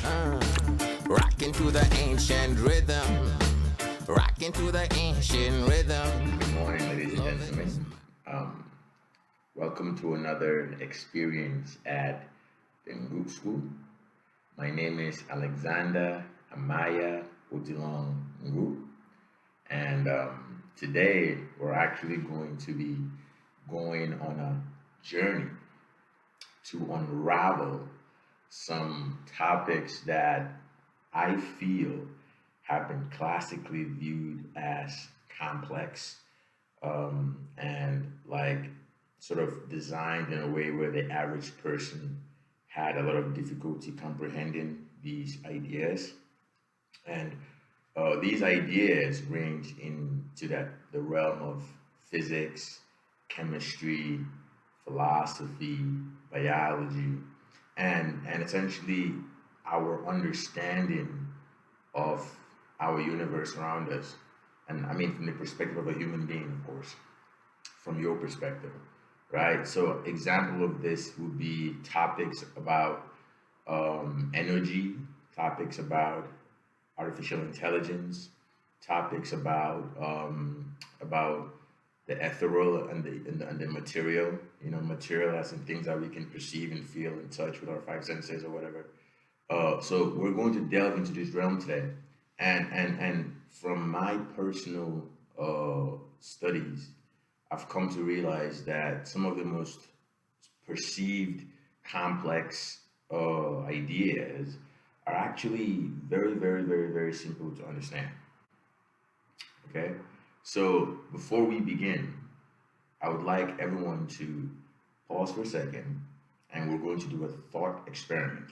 Rocking to the ancient rhythm. Rocking to the ancient rhythm. Good morning, ladies and gentlemen. Um, Welcome to another experience at the Ngu School. My name is Alexander Amaya Odilon Ngu, and today we're actually going to be going on a journey to unravel some topics that I feel have been classically viewed as complex and like sort of designed in a way where the average person had a lot of difficulty comprehending these ideas. And these ideas range into the realm of physics, chemistry, philosophy, biology, and essentially our understanding of our universe around us. And I mean, from the perspective of a human being, of course, from your perspective, right? So, example of this would be topics about energy, topics about artificial intelligence, topics about the ethereal and the material. You know, material as in things that we can perceive and feel and touch with our five senses or whatever. So we're going to delve into this realm today, and from my personal studies, I've come to realize that some of the most perceived complex ideas are actually very, very, very, very simple to understand. Okay, so before we begin, I would like everyone to pause for a second, and we're going to do a thought experiment.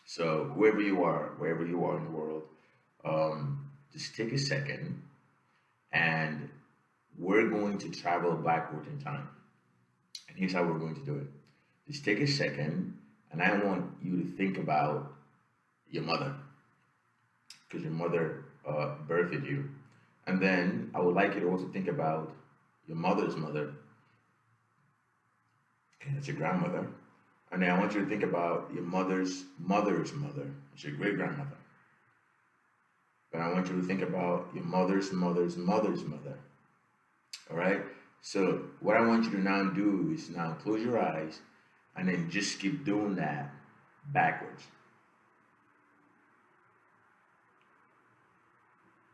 So whoever you are, wherever you are in the world, just take a second, and we're going to travel backward in time. And here's how we're going to do it. Just take a second, and I want you to think about your mother, because your mother birthed you. And then I would like you to also think about your mother's mother, okay, that's your grandmother. And then I want you to think about your mother's mother's mother, that's your great grandmother. But I want you to think about your mother's mother's mother's mother. All right. So what I want you to now do is now close your eyes and then just keep doing that backwards.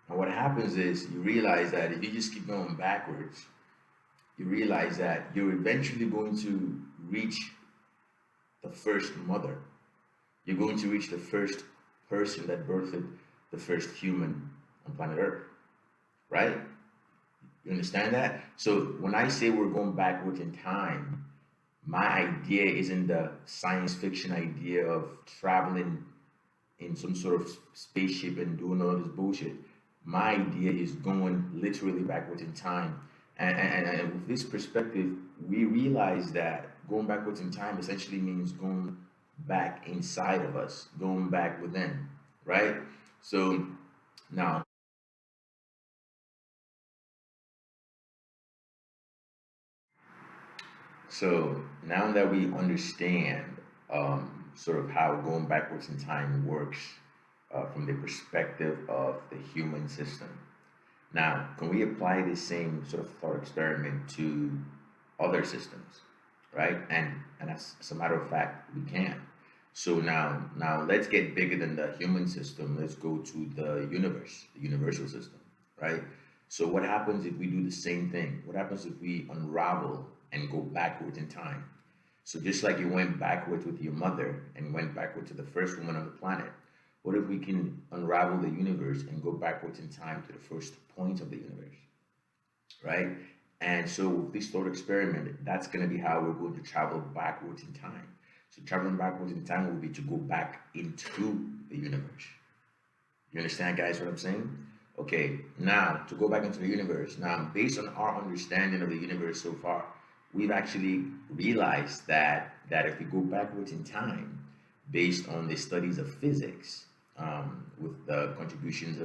And what happens is you realize that if you just keep going backwards, you realize that you're eventually going to reach the first mother. You're going to reach the first person that birthed the first human on planet Earth, right? You understand that? So when I say we're going backwards in time, my idea isn't the science fiction idea of traveling in some sort of spaceship and doing all this bullshit. My idea is going literally backwards in time. And with this perspective, we realize that going backwards in time essentially means going back inside of us, going back within, right? So now, now that we understand sort of how going backwards in time works from the perspective of the human system, now can we apply this same sort of thought experiment to other systems, right? And as a matter of fact, we can. So now let's get bigger than the human system. Let's go to the universe, the universal system, right? So what happens if we do the same thing? What happens if we unravel and go backwards in time? So just like you went backwards with your mother and went backward to the first woman on the planet, what if we can unravel the universe and go backwards in time to the first point of the universe, right? And so with this thought experiment, that's going to be how we're going to travel backwards in time. So traveling backwards in time will be to go back into the universe. You understand, guys, what I'm saying? Okay, now to go back into the universe. Now, based on our understanding of the universe so far, we've actually realized that if we go backwards in time, based on the studies of physics, with the contributions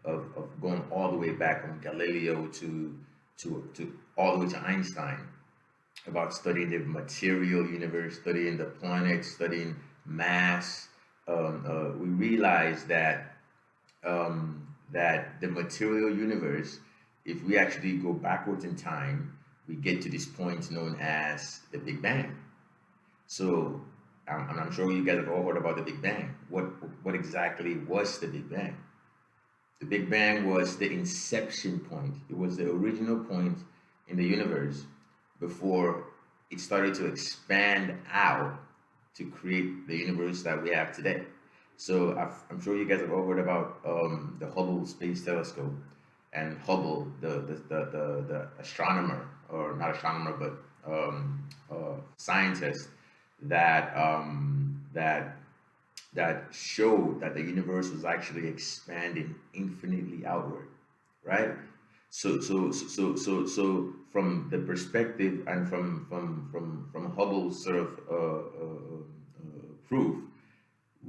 of going all the way back from Galileo to all the way to Einstein, about studying the material universe, studying the planets, studying mass, we realize that that the material universe, if we actually go backwards in time, we get to this point known as the Big Bang. So I'm sure you guys have all heard about the Big Bang. What exactly was the Big Bang? The Big Bang was the inception point. It was the original point in the universe before it started to expand out to create the universe that we have today. So I'm sure you guys have all heard about the Hubble Space Telescope and Hubble, the astronomer, or not astronomer, but scientist that that showed that the universe was actually expanding infinitely outward, right? So from the perspective and from Hubble's sort of proof,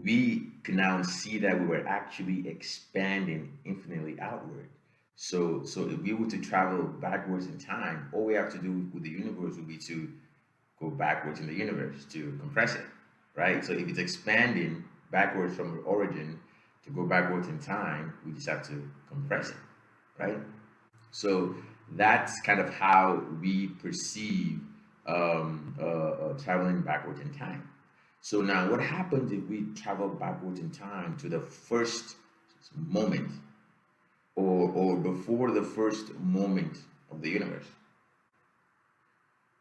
we can now see that we were actually expanding infinitely outward. So if we were to travel backwards in time, all we have to do with the universe would be to go backwards in the universe to compress it, right? So if it's expanding backwards from the origin to go backwards in time, we just have to compress it, right? So that's kind of how we perceive traveling backwards in time. So now, what happens if we travel backwards in time to the first moment, or before the first moment of the universe?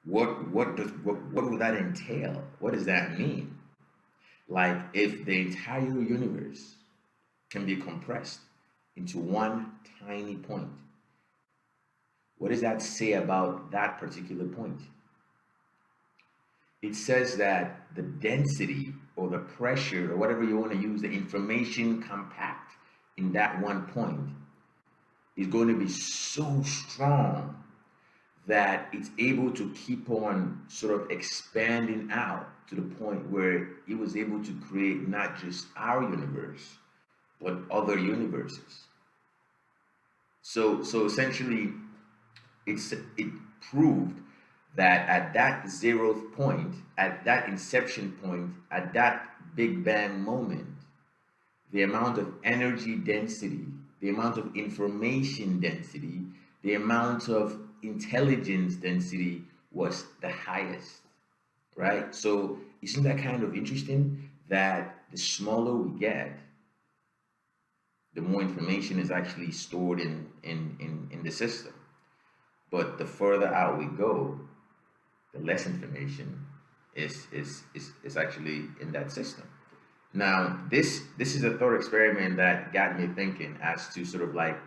What would that entail? What does that mean? Like, if the entire universe can be compressed into one tiny point, what does that say about that particular point? It says that the density or the pressure or whatever you want to use, the information compact in that one point is going to be so strong that it's able to keep on sort of expanding out to the point where it was able to create not just our universe, but other universes. So essentially, it proved that at that zeroth point, at that inception point, at that Big Bang moment, the amount of energy density, the amount of information density, the amount of intelligence density was the highest, right? So isn't that kind of interesting that the smaller we get, the more information is actually stored in the system. But the further out we go, the less information is actually in that system. Now, this is a thought experiment that got me thinking as to sort of like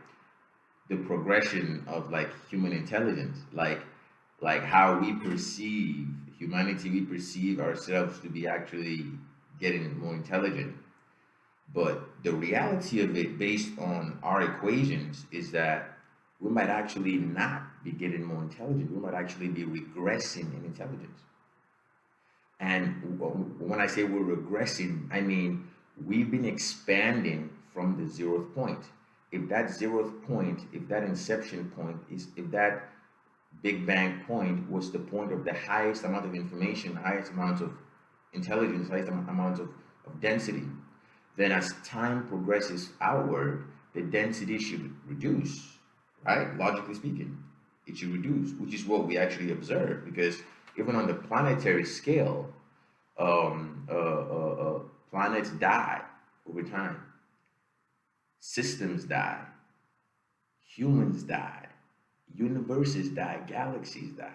the progression of like human intelligence, like how we perceive humanity, we perceive ourselves to be actually getting more intelligent. But the reality of it, based on our equations, is that we might actually not be getting more intelligent. We might actually be regressing in intelligence. And when I say we're regressing, I mean we've been expanding from the zeroth point. If that zeroth point, if that inception point is, if that Big Bang point was the point of the highest amount of information, highest amount of intelligence, highest amount of density, then as time progresses outward, the density should reduce, right? Logically speaking, it should reduce, which is what we actually observe, because even on the planetary scale, planets die over time, systems die, humans die, universes die, galaxies die.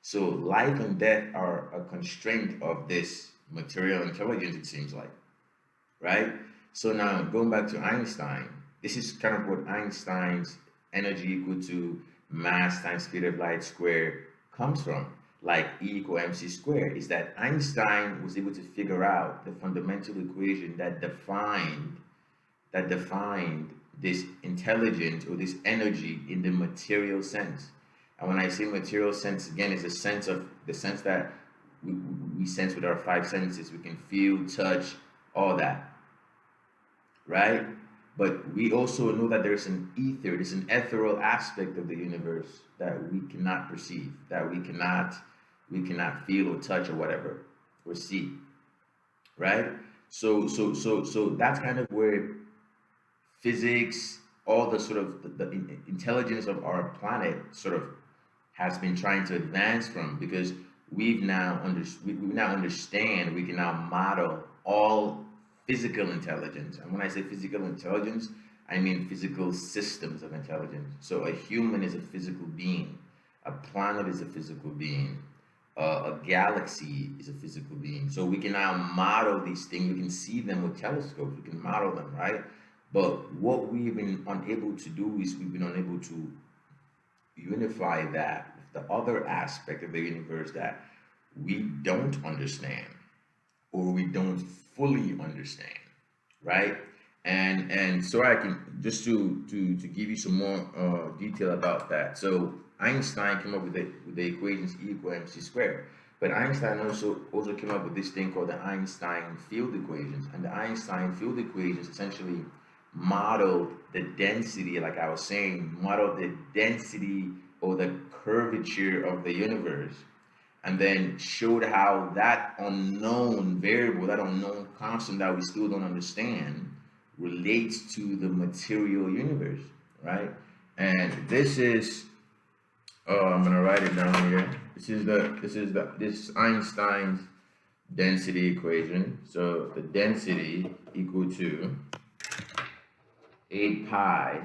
So life and death are a constraint of this material intelligence, it seems like, right? So now going back to Einstein, this is kind of what Einstein's energy equal to mass times speed of light squared comes from. Like E equal mc squared, is that Einstein was able to figure out the fundamental equation that defined this intelligence or this energy in the material sense. And when I say material sense, again, it's the sense that we sense with our five senses. We can feel, touch, all that, right? But we also know that there's an ether, there's an ethereal aspect of the universe that we cannot perceive, that we cannot feel or touch or whatever, or see, right? So that's kind of where physics, all the sort of the intelligence of our planet sort of has been trying to advance from, because we now understand, we can now model all physical intelligence. And when I say physical intelligence, I mean physical systems of intelligence. So a human is a physical being, a planet is a physical being, a galaxy is a physical being. So we can now model these things. We can see them with telescopes. We can model them, right? But what we've been unable to do is we've been unable to unify that with the other aspect of the universe that we don't understand, or we don't fully understand, right? And so I can just to give you some more detail about that. So Einstein came up with the equations E equal mc squared, but Einstein also came up with this thing called the Einstein field equations, and the Einstein field equations essentially modeled the density, like I was saying, modeled the density or the curvature of the universe, and then showed how that unknown variable, that unknown constant that we still don't understand, relates to the material universe, right? And this is, I'm gonna write it down here. This is Einstein's density equation. So the density equal to 8 pi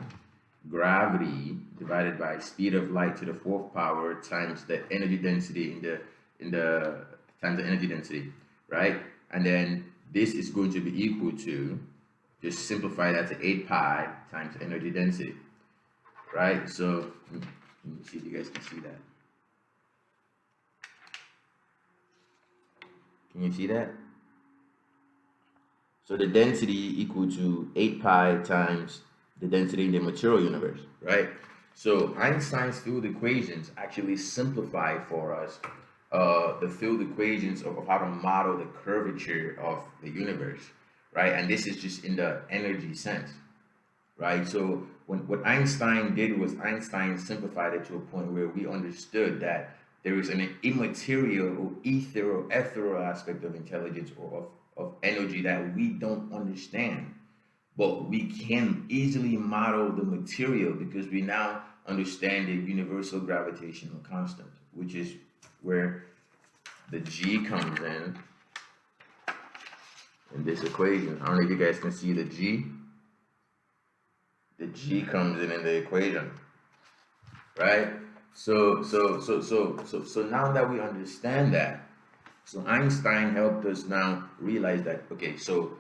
gravity divided by speed of light to the fourth power times the energy density in the times the energy density, right? And then this is going to be equal to, just simplify that to 8 pi times energy density, right? So let me see if you guys can see that. Can you see that? So the density equal to 8 pi times the density in the material universe, right? So Einstein's field equations actually simplify for us the field equations of how to model the curvature of the universe, right? And this is just in the energy sense, right? So what Einstein did was Einstein simplified it to a point where we understood that there is an immaterial or ethereal aspect of intelligence, or of energy, that we don't understand. But we can easily model the material because we now understand the universal gravitational constant, which is where the G comes in this equation. I don't know if you guys can see the G. The G comes in the equation, right? So now that we understand that, so Einstein helped us now realize that, okay, so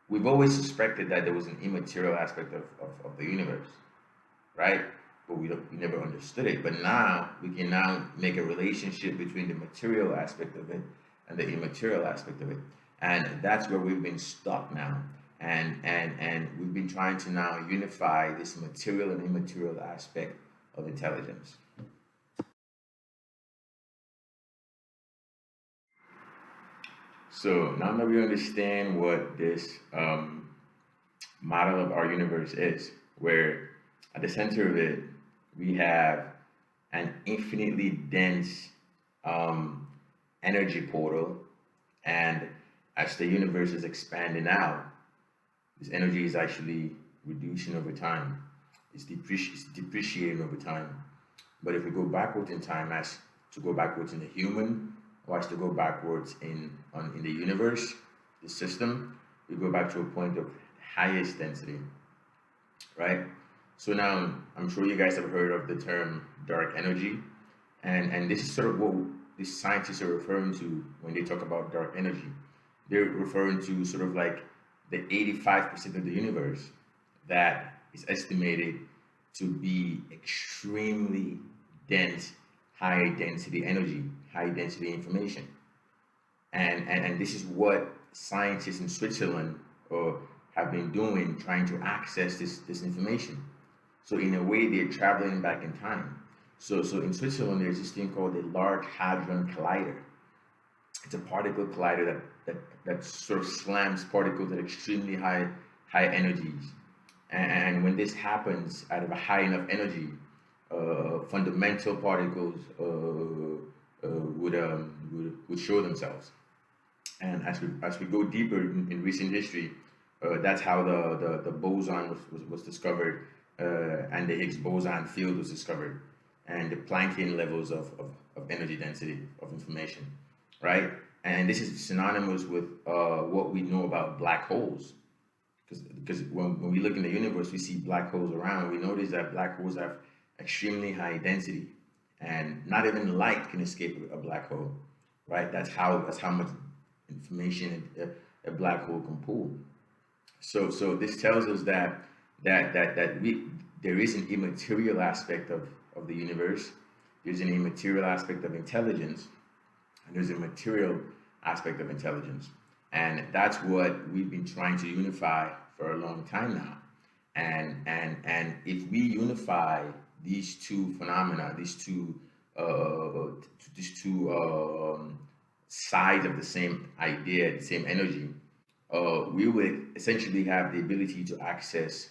we've always suspected that there was an immaterial aspect of the universe, right? But we never understood it. But now we can now make a relationship between the material aspect of it and the immaterial aspect of it. And that's where we've been stuck now. And we've been trying to now unify this material and immaterial aspect of intelligence. So now that we understand what this model of our universe is, where at the center of it we have an infinitely dense energy portal, and as the universe is expanding out, this energy is actually reducing over time. It's depreciating over time. But if we go backwards in time, as to go backwards in the human, or as to go backwards in the universe, the system, we go back to a point of highest density, right? So now I'm sure you guys have heard of the term dark energy, and this is sort of what the scientists are referring to when they talk about dark energy. They're referring to sort of like the 85% of the universe that is estimated to be extremely dense, high density energy, high density information. And this is what scientists in Switzerland have been doing, trying to access this information. So in a way, they're traveling back in time. So in Switzerland, there's this thing called the Large Hadron Collider. It's a particle collider that sort of slams particles at extremely high energies. And when this happens at a high enough energy, fundamental particles would show themselves. And as we go deeper in recent history, that's how the boson was discovered, and the Higgs boson field was discovered, and the Planckian levels of energy density of information, right? And this is synonymous with what we know about black holes. Because when we look in the universe, we see black holes around. We notice that black holes have extremely high density, and not even light can escape a black hole, right? That's how much information a black hole can pull. So this tells us that we there is an immaterial aspect of the universe. There's an immaterial aspect of intelligence, and there's a material aspect of intelligence. And that's what we've been trying to unify for a long time now. And if we unify these two phenomena, these two sides of the same idea, the same energy, we would essentially have the ability to access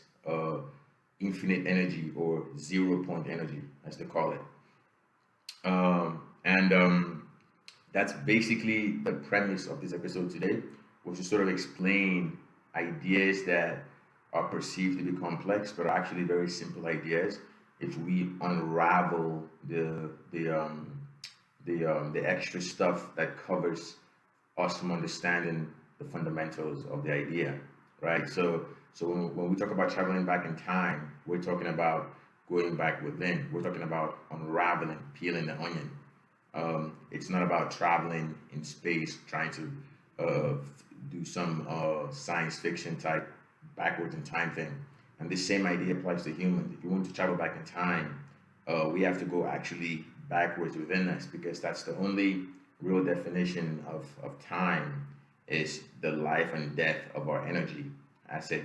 infinite energy, or 0 point energy, as they call it. And That's basically the premise of this episode today, was to sort of explain ideas that are perceived to be complex, but are actually very simple ideas if we unravel the extra stuff that covers us from understanding the fundamentals of the idea, right? So when we talk about traveling back in time, we're talking about going back within. We're talking about unraveling, peeling the onion. It's not about traveling in space, trying to do some science fiction type backwards in time thing. And this same idea applies to humans. If you want to travel back in time, we have to go actually backwards within us, because that's the only real definition of time, is the life and death of our energy as it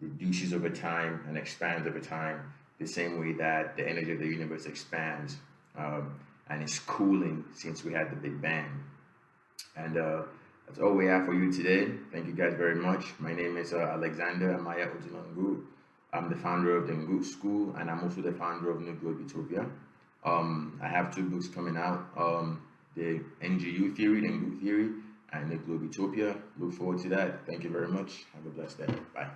reduces over time and expands over time, the same way that the energy of the universe expands, and is cooling since we had the Big Bang. And That's all we have for you today. Thank you guys very much. My name is Alexander Amaya Ojulongu. I'm the founder of the Ngu School, and I'm also the founder of NeGlobe Utopia. I have two books coming out, the NGU Theory, the Ngu Theory, and NeGlobe Utopia. Look forward to that. Thank you very much. Have a blessed day. Bye.